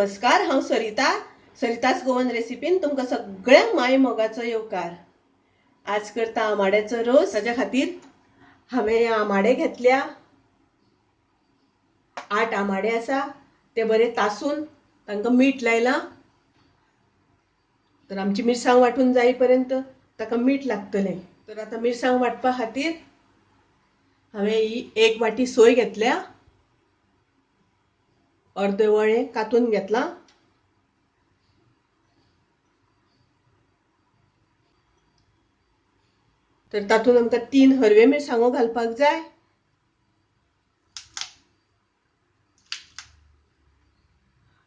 नमस्कार, हांव सरितास गोवन रेसिपीन तुमकां सगळ्यांक माय मोगाचो येवकार। आज करता आमाड्याचो रोस। ताच्या खातीर हांवें आमाडे घेतल्या। 8 आमाडे आसा, ते बरे तासून तांकां मीठ लायलां। तर आमची मिरसांग वांटून जाय पर्यंत ताका मीठ लागतलें। तर आतां मिरसांग वांटपा खातीर हांवें ही 1 वाटी सोय घेतल्या, अर्दे वळे कातून घेतला, तर तातूंत आमकां 3 हरवे मिरसांगो घालपाक जाय।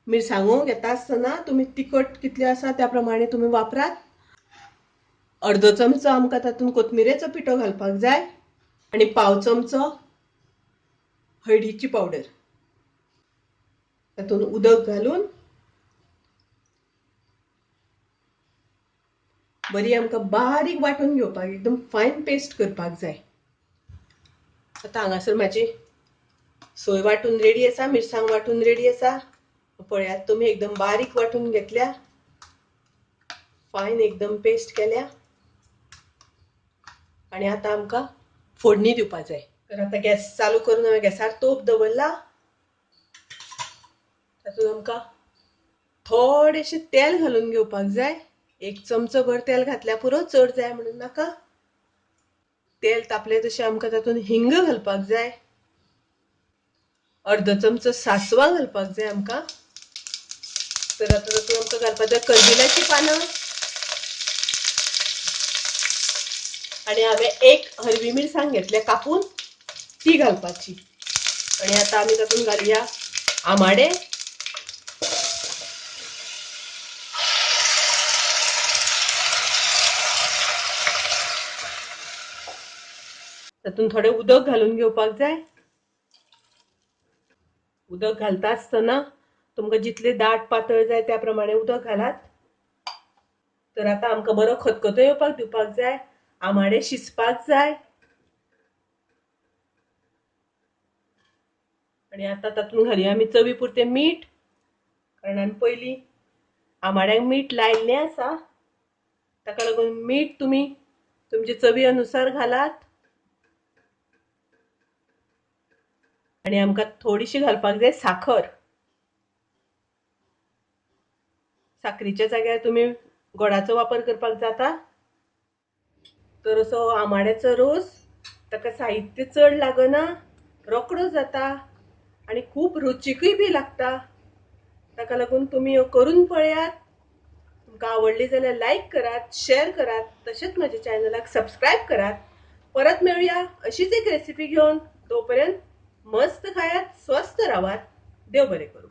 मिरसांगो घेता आसतना तुमी तिखट कितले आसा त्या प्रमाणे तुमी वापरात। अर्दो चमचो आमकां तातूंत कोथमिरेचो पिठो घालपाक जाय आनी पाव चमचो हळदीची पावडर। तातूंत उदक घालून बरी आमकां बारीक वांटून घेवपाक, एकदम फायन पेस्ट करपाक जाय। आतां हांगासर म्हाजी सोय वांटून रेडी आसा, मिरसांग वांटून रेडी आसा। पळयात तुमी, एकदम बारीक वांटून घेतल्या, फायन एकदम पेस्ट केल्या। आनी आतां आमकां फोडणी दिवपाक जाय। तर आतां गॅस चालू करून हांवें गॅसार तोप दवरला। तातूंत आमकां थोडेशें तेल घालून घेवपाक जाय। 1 चमचो भर तेल घातल्या पुरो, चड जाय म्हणून नाका। तेल तापलें तशें आमकां तातूंत हिंग घालपाक जाय। अर्दो चमचो सासवां घालपाक जाय आमकां। तर आतां तातूंत आमकां घालपाक जाय करबिलाची पानां, आनी हांवें 1 हरवी मिरसांग घेतल्या कापून, ती घालपाची। आनी आतां आमी तातूंत घालुया आमाडे। तातूंत थोडें उदक घालून घेवपाक जाय। उदक घालता आसतना तुमकां जितले दाट पातळ जाय त्या प्रमाणे उदक घालात। तर आतां आमकां बरो खतखतो येवपाक दिवपाक जाय, आमाडे शिजपाक जाय। आनी आतां तातूंत घालुया आमी चवी पुरतें मीठ, कारण आमी पयलीं आमाड्यांक मीठ लायिल्लें आसा। ताका लागून मीठ तुमी तुमचे चवी अनुसार घालात। आनी आमकां थोडीशी घालपाक जाय साखर। साखरेच्या जाग्यार तुमी गोडाचो वापर करपाक जाता। तर असो आमाड्याचो रोस, ताका साहित्य चड लागना, रोकडो जाता आनी खूब रुचीकूय बी लागता। ताका लागून तुमी हो करून पळयात। तुमकां आवडली जाल्यार लायक करात, शेअर करात, तशेंच म्हज्या चॅनलाक सबस्क्रायब करात। परत मेळुया अशीच एक रेसिपी घेवन। तोपर्यंत मस्त खायात, स्वस्थ रावात। देव बरें करूं।